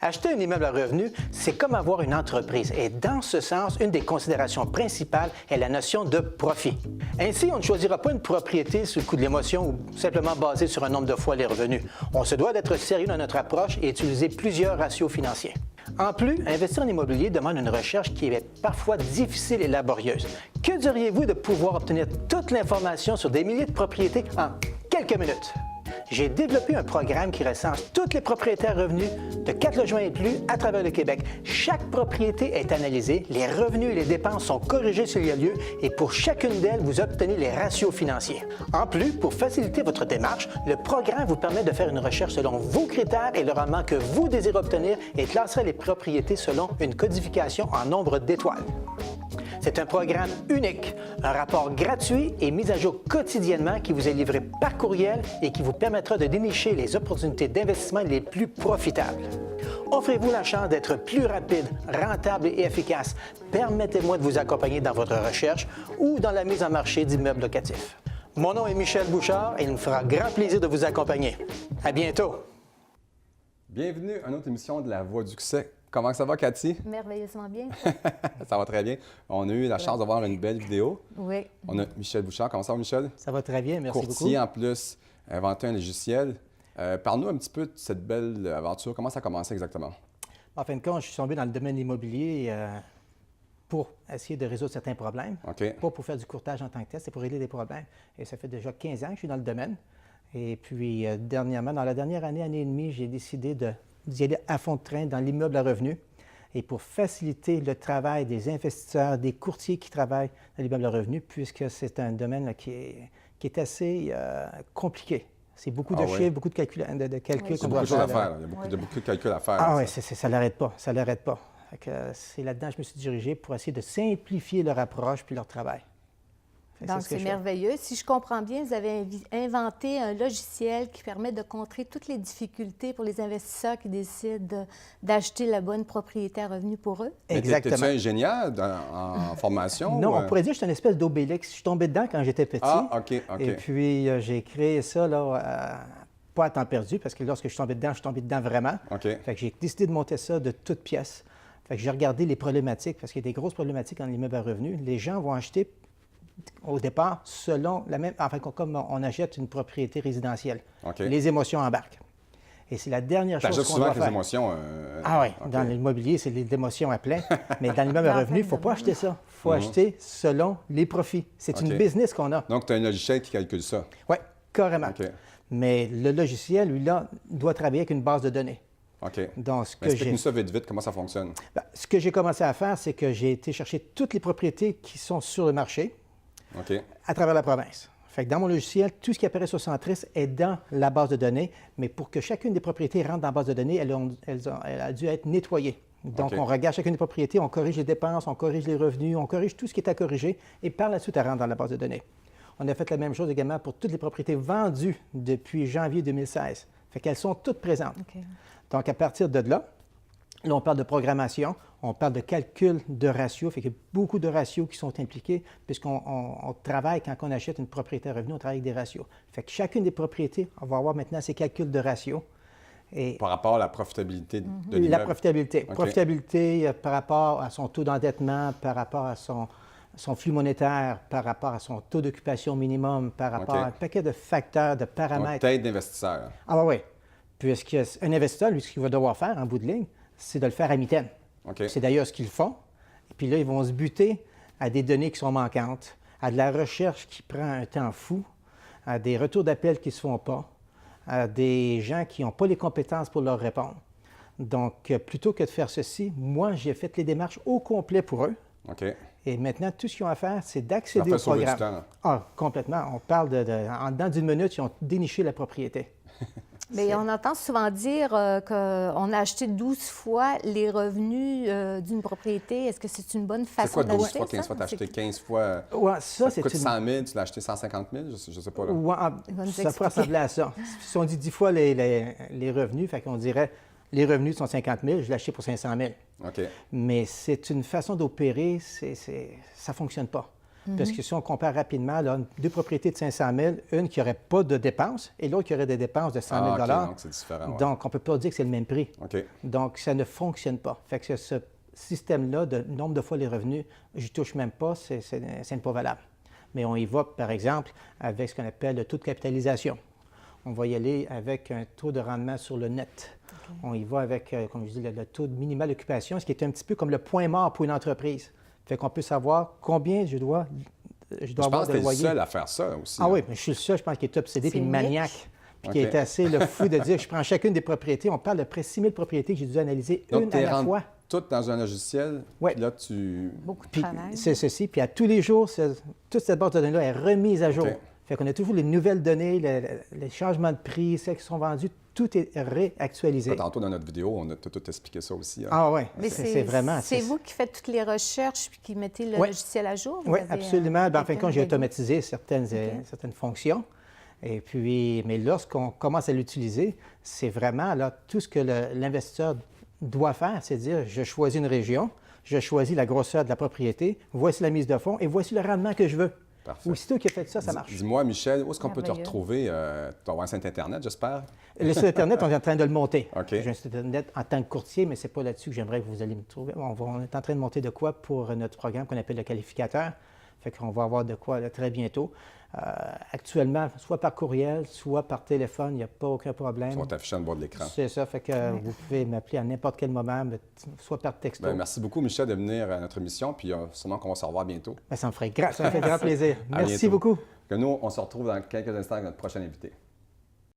Acheter un immeuble à revenu, c'est comme avoir une entreprise. Et dans ce sens, une des considérations principales est la notion de profit. Ainsi, on ne choisira pas une propriété sous le coup de l'émotion ou simplement basée sur un nombre de fois les revenus. On se doit d'être sérieux dans notre approche et utiliser plusieurs ratios financiers. En plus, investir en immobilier demande une recherche qui est parfois difficile et laborieuse. Que diriez-vous de pouvoir obtenir toute l'information sur des milliers de propriétés en quelques minutes? J'ai développé un programme qui recense tous les propriétaires revenus de 4 logements et plus à travers le Québec. Chaque propriété est analysée, les revenus et les dépenses sont corrigés s'il y a lieu et pour chacune d'elles, vous obtenez les ratios financiers. En plus, pour faciliter votre démarche, le programme vous permet de faire une recherche selon vos critères et le rendement que vous désirez obtenir et classerait les propriétés selon une codification en nombre d'étoiles. C'est un programme unique, un rapport gratuit et mis à jour quotidiennement qui vous est livré par courriel et qui vous permettra de dénicher les opportunités d'investissement les plus profitables. Offrez-vous la chance d'être plus rapide, rentable et efficace. Permettez-moi de vous accompagner dans votre recherche ou dans la mise en marché d'immeubles locatifs. Mon nom est Michel Bouchard et il me fera grand plaisir de vous accompagner. À bientôt! Bienvenue à une autre émission de La Voix du succès. Comment ça va, Cathy? Merveilleusement bien. Ça va très bien. On a eu la chance d'avoir une belle vidéo. Oui. On a Michel Bouchard. Comment ça va, Michel? Ça va très bien, merci Courtier, beaucoup. en plus, inventé un logiciel. Parle-nous un petit peu de cette belle aventure. Comment ça a commencé exactement? En fin de compte, je suis tombé dans le domaine immobilier pour essayer de résoudre certains problèmes. OK. Pas pour faire du courtage en tant que tel, c'est pour régler des problèmes. Et ça fait déjà 15 ans que je suis dans le domaine. Et puis, dernièrement, dans la dernière année, année et demie, j'ai décidé d'y aller à fond de train dans l'immeuble à revenus. Et pour faciliter le travail des investisseurs, des courtiers qui travaillent dans l'immeuble à revenus, puisque c'est un domaine là, qui est assez compliqué. C'est beaucoup de chiffres, beaucoup de calculs qu'on doit faire. Il y a beaucoup de calculs à faire. Ah oui, ça n'arrête pas, ça n'arrête pas. C'est là-dedans que je me suis dirigé pour essayer de simplifier leur approche puis leur travail. Donc, c'est merveilleux. Si je comprends bien, vous avez inventé un logiciel qui permet de contrer toutes les difficultés pour les investisseurs qui décident d'acheter la bonne propriété à revenu pour eux. Exactement. Es-tu ingénieur en formation? Non, on pourrait dire que je suis une espèce d'obélix. Je suis tombé dedans quand j'étais petit. Ah, OK. Et puis, j'ai créé ça, là, pas à temps perdu, parce que lorsque je suis tombé dedans vraiment. OK. Fait que j'ai décidé de monter ça de toutes pièces. Fait que j'ai regardé les problématiques, parce qu'il y a des grosses problématiques dans l'immeuble à revenus. Les gens vont acheter au départ, selon la même, enfin, comme on achète une propriété résidentielle. Okay. Les émotions embarquent. Et c'est la dernière chose qu'on doit faire. souvent les émotions. Ah oui, dans l'immobilier, c'est les émotions à plein. Mais dans l'immeuble à revenus, il ne faut pas acheter ça. Il faut acheter selon les profits. C'est une business qu'on a. Donc, tu as un logiciel qui calcule ça. Oui, carrément. Okay. Mais le logiciel, lui, là, doit travailler avec une base de données. OK. Donc, explique-nous ça vite, comment ça fonctionne. Bien, ce que j'ai commencé à faire, c'est que j'ai été chercher toutes les propriétés qui sont sur le marché. OK. À travers la province. Fait que dans mon logiciel, tout ce qui apparaît sur Centris est dans la base de données, mais pour que chacune des propriétés rentre dans la base de données, elle a dû être nettoyée. Donc, on regarde chacune des propriétés, on corrige les dépenses, on corrige les revenus, on corrige tout ce qui est à corriger, et par la suite, elle rentre dans la base de données. On a fait la même chose également pour toutes les propriétés vendues depuis janvier 2016. Fait qu'elles sont toutes présentes. Okay. Donc, à partir de là, on parle de programmation, on parle de calcul de ratios, fait qu'il y a beaucoup de ratios qui sont impliqués, puisqu'on travaille, quand on achète une propriété à revenu, on travaille avec des ratios. Fait que chacune des propriétés, on va avoir maintenant ces calculs de ratios. Et par rapport à la profitabilité de l'immeuble? La profitabilité. Okay. Profitabilité par rapport à son taux d'endettement, par rapport à son flux monétaire, par rapport à son taux d'occupation minimum, par rapport à un paquet de facteurs, de paramètres. Donc, tête d'investisseur. Ah oui, puisqu'un investisseur, lui, ce qu'il va devoir faire, en bout de ligne, c'est de le faire à mi-temps. Okay. C'est d'ailleurs ce qu'ils font. Et puis là, ils vont se buter à des données qui sont manquantes, à de la recherche qui prend un temps fou, à des retours d'appel qui ne se font pas, à des gens qui n'ont pas les compétences pour leur répondre. Donc, plutôt que de faire ceci, moi, j'ai fait les démarches au complet pour eux. OK. Et maintenant, tout ce qu'ils ont à faire, c'est d'accéder au programme. Du temps. Ah, complètement. On parle en dedans d'une minute, ils ont déniché la propriété. Mais on entend souvent dire qu'on a acheté 12 fois les revenus d'une propriété. Est-ce que c'est une bonne façon d'acheter? C'est quoi 12 fois, 15 fois? Tu as acheté 15 fois? Ouais, ça coûte 100 000, tu l'as acheté 150 000? Je ne sais pas. Là. Ouais, ça pourrait ressembler à ça. Si on dit 10 fois les revenus, fait qu'on dirait les revenus sont 50 000, je l'ai acheté pour 500 000. OK. Mais c'est une façon d'opérer, ça ne fonctionne pas. Parce que si on compare rapidement, là, deux propriétés de 500 000, une qui n'aurait pas de dépenses et l'autre qui aurait des dépenses de 100 000 donc c'est différent. Ouais. Donc, on ne peut pas dire que c'est le même prix. OK. Donc, ça ne fonctionne pas. Fait que ce système-là, de nombre de fois les revenus, je ne touche même pas, c'est pas valable. Mais on y va, par exemple, avec ce qu'on appelle le taux de capitalisation. On va y aller avec un taux de rendement sur le net. Okay. On y va avec, comme je dis, le taux de minimal d'occupation, ce qui est un petit peu comme le point mort pour une entreprise. Fait qu'on peut savoir combien je dois avoir de loyer. Je pense que tu es le seul à faire ça aussi. Ah oui, mais je suis le seul, je pense, qui est obsédé puis maniaque. Puis qui est assez le fou de dire, je prends chacune des propriétés. On parle de près de 6 000 propriétés que j'ai dû analyser une à la fois. Toutes dans un logiciel, oui. Là, tu... Beaucoup de travail. C'est ceci. Puis à tous les jours, toute cette base de données-là est remise à jour. Okay. Fait qu'on a toujours les nouvelles données, les changements de prix, celles qui sont vendus, tout est réactualisé. Tantôt, dans notre vidéo, on a tout expliqué ça aussi. Hein. Ah oui, mais c'est vraiment... C'est vous qui faites toutes les recherches puis qui mettez le logiciel à jour? Oui, absolument. En fin de compte, j'ai automatisé certaines fonctions. Et puis, mais lorsqu'on commence à l'utiliser, c'est vraiment là, tout ce que l'investisseur doit faire, c'est dire, je choisis une région, je choisis la grosseur de la propriété, voici la mise de fonds et voici le rendement que je veux. Parfait. Aussitôt qu'il a fait ça, ça marche. Dis-moi, Michel, où est-ce qu'on peut te retrouver? Tu as un site Internet, j'espère? Le site Internet, on est en train de le monter. Okay. J'ai un site Internet en tant que courtier, mais ce n'est pas là-dessus que j'aimerais que vous alliez me trouver. On est en train de monter de quoi pour notre programme qu'on appelle le qualificateur. Fait qu'on va avoir de quoi là, très bientôt. Actuellement, soit par courriel, soit par téléphone, il n'y a pas aucun problème. Ça va t'afficher en bas de l'écran. C'est ça, fait que vous pouvez m'appeler à n'importe quel moment, soit par texto. Bien, merci beaucoup, Michel, de venir à notre émission, puis sûrement qu'on va se revoir bientôt. Bien, ça me fait grand plaisir. Merci beaucoup. Que nous, on se retrouve dans quelques instants avec notre prochain invité.